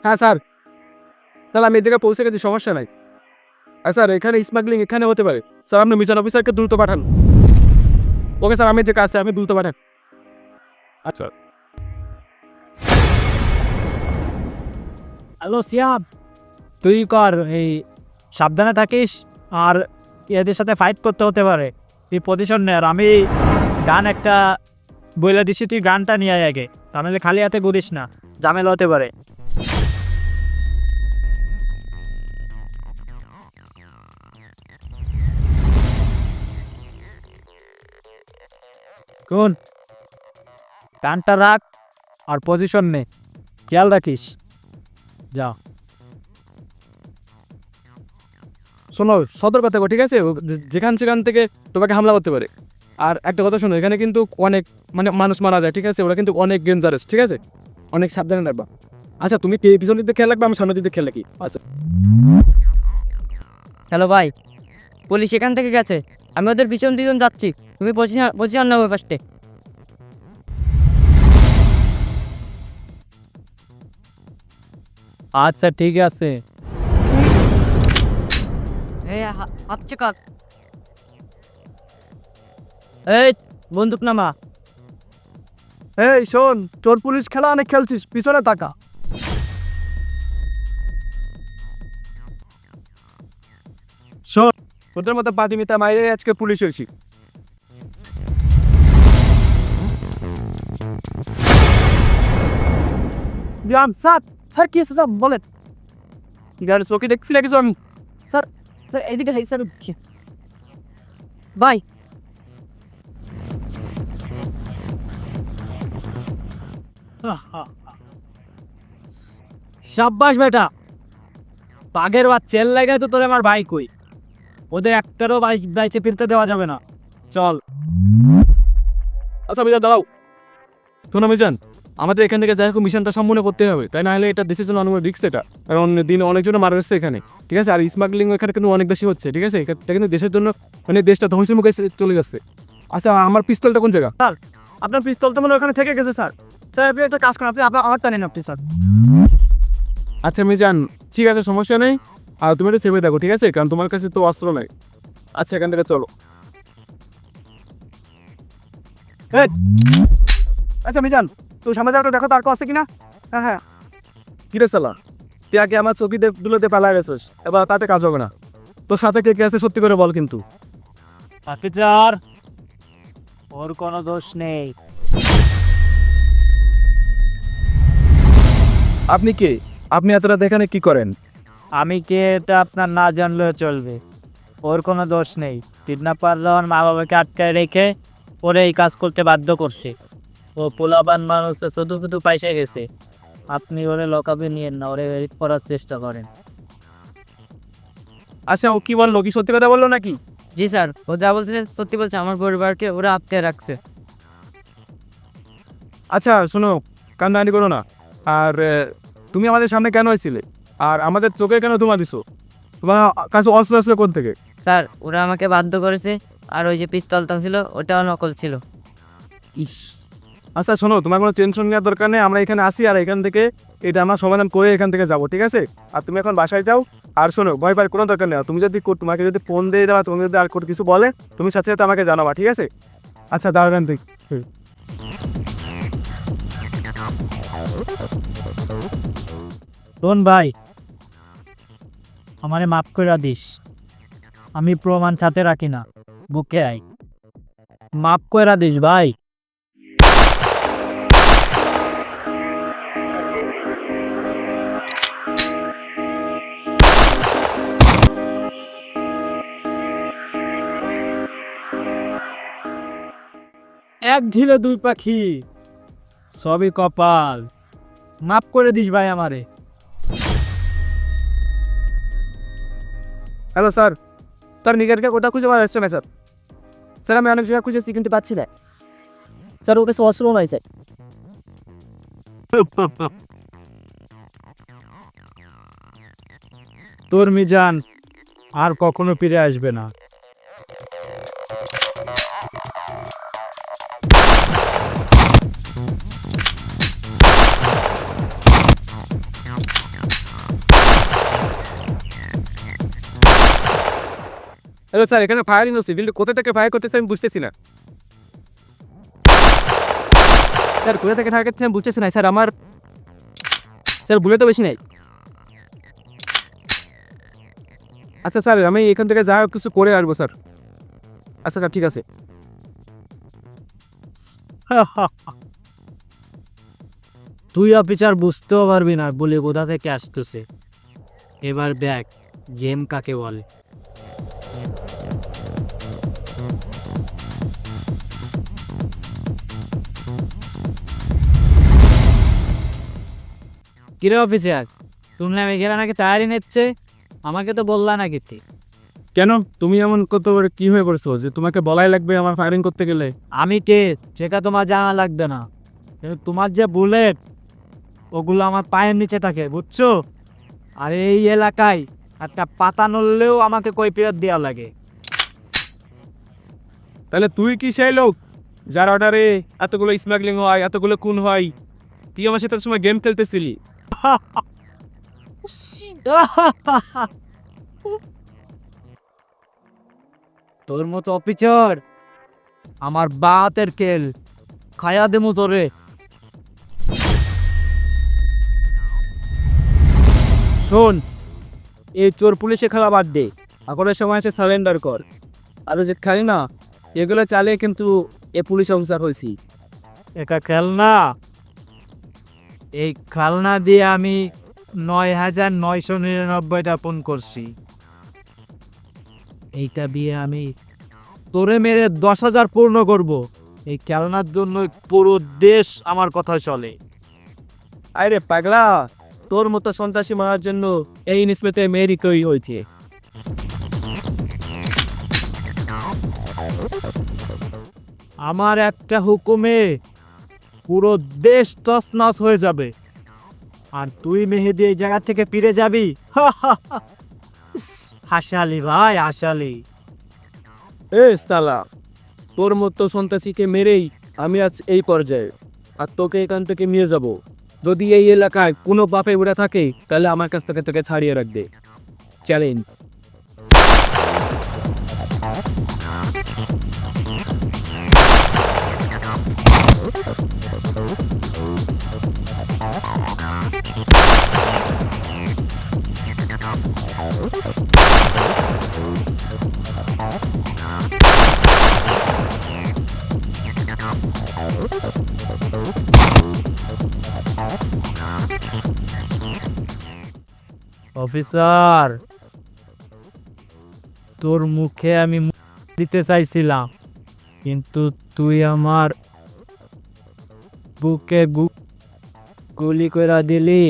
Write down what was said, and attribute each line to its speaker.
Speaker 1: হ্যাঁ স্যার, তাহলে আমি এদিকে পৌঁছে গেছি, সমস্যা নাই। আর স্যার এখানে স্মাগলিং এখানে হতে পারে। স্যার আপনি মিশন অফিসারকে দ্রুত পাঠান। ওকে স্যার, আমি যে কাছে আমি দ্রুত পাঠান। আচ্ছা।
Speaker 2: হ্যালো সিয়াম, তুই কর এই সাবধানে থাকিস। আর এদের সাথে ফাইট করতে হতে পারে, তুই পজিশন নে। আর আমি গান একটা বইলে দিছি, তুই গানটা নিয়ে আয় আগে, তাহলে খালি হাতে ঘুরিস না, ঝামেলা হতে পারে। কোন গানটা রাখ আর পজিশন নে, খেয়াল রাখিস। যা।
Speaker 1: শোনো, সতর্ক থেকো, ঠিক আছে? যেখান সেখান থেকে তোমাকে হামলা করতে পারে। আর একটা কথা শোনো, এখানে কিন্তু অনেক মানুষ মারা যায়, ঠিক আছে? ওরা কিন্তু অনেক ডেঞ্জারাস, ঠিক আছে? অনেক সাবধানে রাখবা। আচ্ছা, তুমি পিছন দিকে খেয়াল রাখবে, আমি সামনের দিকে খেয়াল রাখি। আচ্ছা।
Speaker 3: হ্যালো ভাই, পুলিশ এখান থেকে গেছে, আমি ওদের পিছন পিছন যাচ্ছি, তুমি পজিশন নেবো ফার্স্টে।
Speaker 2: আচ্ছা ঠিক আছে।
Speaker 3: হাতছে কার, এই বন্দুক নামা।
Speaker 4: এই শোন, চোর পুলিশ খেলা অনেক খেলছিস, পিছনে তাকা।
Speaker 1: শোন, ওদের মতো বাদিমিতা মাইরে আজকে পুলিশ হয়েছি।
Speaker 4: স্যার, স্যার কি আছে স্যার বলেন।
Speaker 1: গাড়ি চোখে দেখছি কিছু আমি।
Speaker 4: স্যার, স্যার এইদিকে স্যার।
Speaker 3: ভাই
Speaker 2: সাব্বাস বেটা, বাঘের বা চেল লাগায় তো তোর আমার ভাই কই, ওদের একটারও বাইচে ফিরতে দেওয়া যাবে না। চল।
Speaker 1: আচ্ছা মিজান দাঁড়াও। শোনো মিজান, আমাদের এখান থেকে যাই হোক মিশনটা সম্পূর্ণ করতে হবে, তাই না হলে এটা দেশের জন্য অনেক রিস্ক। এটা কারণ দিনে অনেকজন মারা যাচ্ছে এখানে, ঠিক আছে? আর স্মাগলিং এখানে কিন্তু অনেক বেশি হচ্ছে, ঠিক আছে? এটা কিন্তু দেশের জন্য দেশটা ধ্বংসের মুখে চলে যাচ্ছে। আচ্ছা, আমার পিস্তলটা কোন জায়গা?
Speaker 4: স্যার, আপনার পিস্তল তো মনে ওখানে থেকে গেছে স্যার। স্যার আপনি একটা কাজ করেন, আপনি আমারটা নেন আপনি স্যার।
Speaker 1: আচ্ছা মিজান, ঠিক আছে, সমস্যা নেই। আর তুমি একটা সেভে দেখো, ঠিক আছে? কারণ তোমার কাছে তো অস্ত্র নাই। আচ্ছা, এখান থেকে চলো।
Speaker 4: আচ্ছা মিজান, তুই সামনে যাওয়াটা দেখো তো আর কেউ আছে কিনা। হ্যাঁ হ্যাঁ।
Speaker 1: কিরে সালা, তুই আগে আমার চকিতে দুলোতে পালায় গেছিস, এবার তাতে কাজ হবে না। তোর সাথে কে কে আছে সত্যি করে বল কিন্তু।
Speaker 2: অফিসার, ওর কোনো দোষ নেই।
Speaker 1: আপনি কে? আপনি এত রাত এখানে কি করেন?
Speaker 2: আমি কে এটা আপনার না জানলেও চলবে, ওর কোনো দোষ নেই। কিডন্যাপার ওর মা বাবাকে আটকায় রেখে ওরে এই কাজ করতে বাধ্য করছে। ও পোলাবান মানুষ, শুধু শুধু পাইসে গেছে। আপনি ওরে লকআপে নিয়েন না, ওরে হেল্প করার চেষ্টা করেন।
Speaker 1: আচ্ছা, ও কি বললো? কি সত্যি কথা বললো নাকি?
Speaker 3: জি স্যার, ও যা বলছে সত্যি বলছে, আমার পরিবারকে ওরা আটকে রাখছে।
Speaker 1: আচ্ছা শোনো, কান্নাকানি করো না। আর তুমি আমাদের সামনে কেন এসেছিলে? আর আমাদের চোখে কেন তোমার দিছো? তোমার কাছে অস্ত্র আসবে কোন থেকে?
Speaker 3: স্যার ওরা আমাকে বাধ্য করেছে, আর ওই যে পিস্তলটা ছিল ওটাও নকল ছিল।
Speaker 1: ইস। আচ্ছা শোনো, তোমার কোনো টেনশন নেওয়ার দরকার নেই। আমরা এখানে আসি আর এখান থেকে এটা আমরা সমাধান করে এখান থেকে যাবো, ঠিক আছে? আর তুমি এখন বাসায় যাও। আর শোনো, ভয় পাওয়ার কোনো দরকার নেই। তুমি যদি তোমাকে যদি ফোন দিয়ে দেওয়া, তুমি যদি আর কোনো কিছু বলে, তুমি সাথে সাথে আমাকে জানাবা, ঠিক আছে? আচ্ছা দাঁড়ান তুই।
Speaker 2: শোন ভাই, আমারে মাফ করে দিস, আমি প্রমাণ সাথে রাখি না, বুকে আই, মাফ করে দিস ভাই। এক ঢিলে দুই পাখি, সবই কপাল, মাফ করে দিস ভাই আমারে।
Speaker 4: হ্যালো স্যার, তার নিগারকে কোথাও খুঁজে পাওয়া যাচ্ছে না স্যার। স্যার আমি অনেক জায়গায় খুঁজেছি কিন্তু পাচ্ছি না স্যার, ওর কাছে অস্ত্র নাই স্যার।
Speaker 2: তোর মিজান আর কখনো ফিরে আসবে না।
Speaker 1: হ্যালো স্যার, এখানে ফায়ারিং হচ্ছে, কিন্তু কোথা থেকে ফায়ার করতেছে আমি বুঝতেছি না।
Speaker 4: স্যার কোথা থেকে ফায়ার করছে আমি বুঝতেছি না স্যার। আমার স্যার বুলেট তো বেশি নাই।
Speaker 1: আচ্ছা স্যার, আমি এখান থেকে যা হোক কিছু করে আসবো স্যার। আচ্ছা স্যার, ঠিক আছে।
Speaker 2: তুই অফিসার বুঝতেও পারবি না বলে কোথা থেকে আসতেছে। এবার দেখ গেম কাকে বলে। কিরে অফিসার, শুনলাম এখানে নাকি তায়ারি নিচ্ছে, আমাকে তো বললা না কিছু।
Speaker 1: কেন তুমি এমন কত বড় কি হয়ে পড়ছো যে তোমাকে বলাই লাগবে আমার ফায়ারিং করতে গেলে?
Speaker 2: আমি কে সেটা তোমার জানা লাগবে না, কিন্তু তোমার যে বুলেট ওগুলো আমার পায়ের নিচে থাকে, বুঝছো? আর এই এলাকায় একটা পাতা নড়লেও আমাকে কৈফিয়ত দেওয়া লাগে।
Speaker 1: তাহলে তুই কি সেই লোক যার অর্ডারে এতগুলো স্মাগলিং হয়, এতগুলো খুন হয়? তুই আমার সাথে সময় গেম খেলতেছিলি।
Speaker 2: তোর মতো অফিসার আমার বাতের কেল খায়া দেমু তোরে।
Speaker 4: শোন, এই চোর পুলিশে খেলা বাদ দে, এখনের সময় এসে সারেন্ডার কর। আর যে খালি না এগুলো চালে কিন্তু এ পুলিশ অফিসার হয়েছি।
Speaker 2: একা খেলনা, এই খেলনা দিয়ে আমি ৯,৯৯৯টা ফোন করছি। এইটা দিয়ে আমি তোরে মেরে ১০,০০০ পূর্ণ করব। এই খেলনার জন্য পুরো দেশ আমার কথা চলে।
Speaker 4: আরে পাগলা, তোর মতো সন্ত্রাসী মারার জন্য এই ইন্সপেক্টর মেয়েরই তৈরি হয়েছে।
Speaker 2: আমার একটা হুকুমে পুরো দেশ তছনছ হয়ে যাবে, আর তুই মেহেদি এই জায়গা থেকে ফিরে যাবি। হাসালি ভাই, হাসালি।
Speaker 4: এ সালা, তোর মতো সন্ত্রাসীকে মেরেই আমি আজ এই পর্যায়ে, আর তোকে এখান থেকে নিয়ে যাব। যদি এই এলাকায় কোনো বাপে উড়ে থাকে তাহলে আমার কাছ থেকে তোকে ছাড়িয়ে রাখবে। চ্যালেঞ্জ।
Speaker 2: অফিসার, তোর মুখে আমি দিতে চাইছিলাম, কিন্তু তুই আমার বুকে গুলি করে দিলি।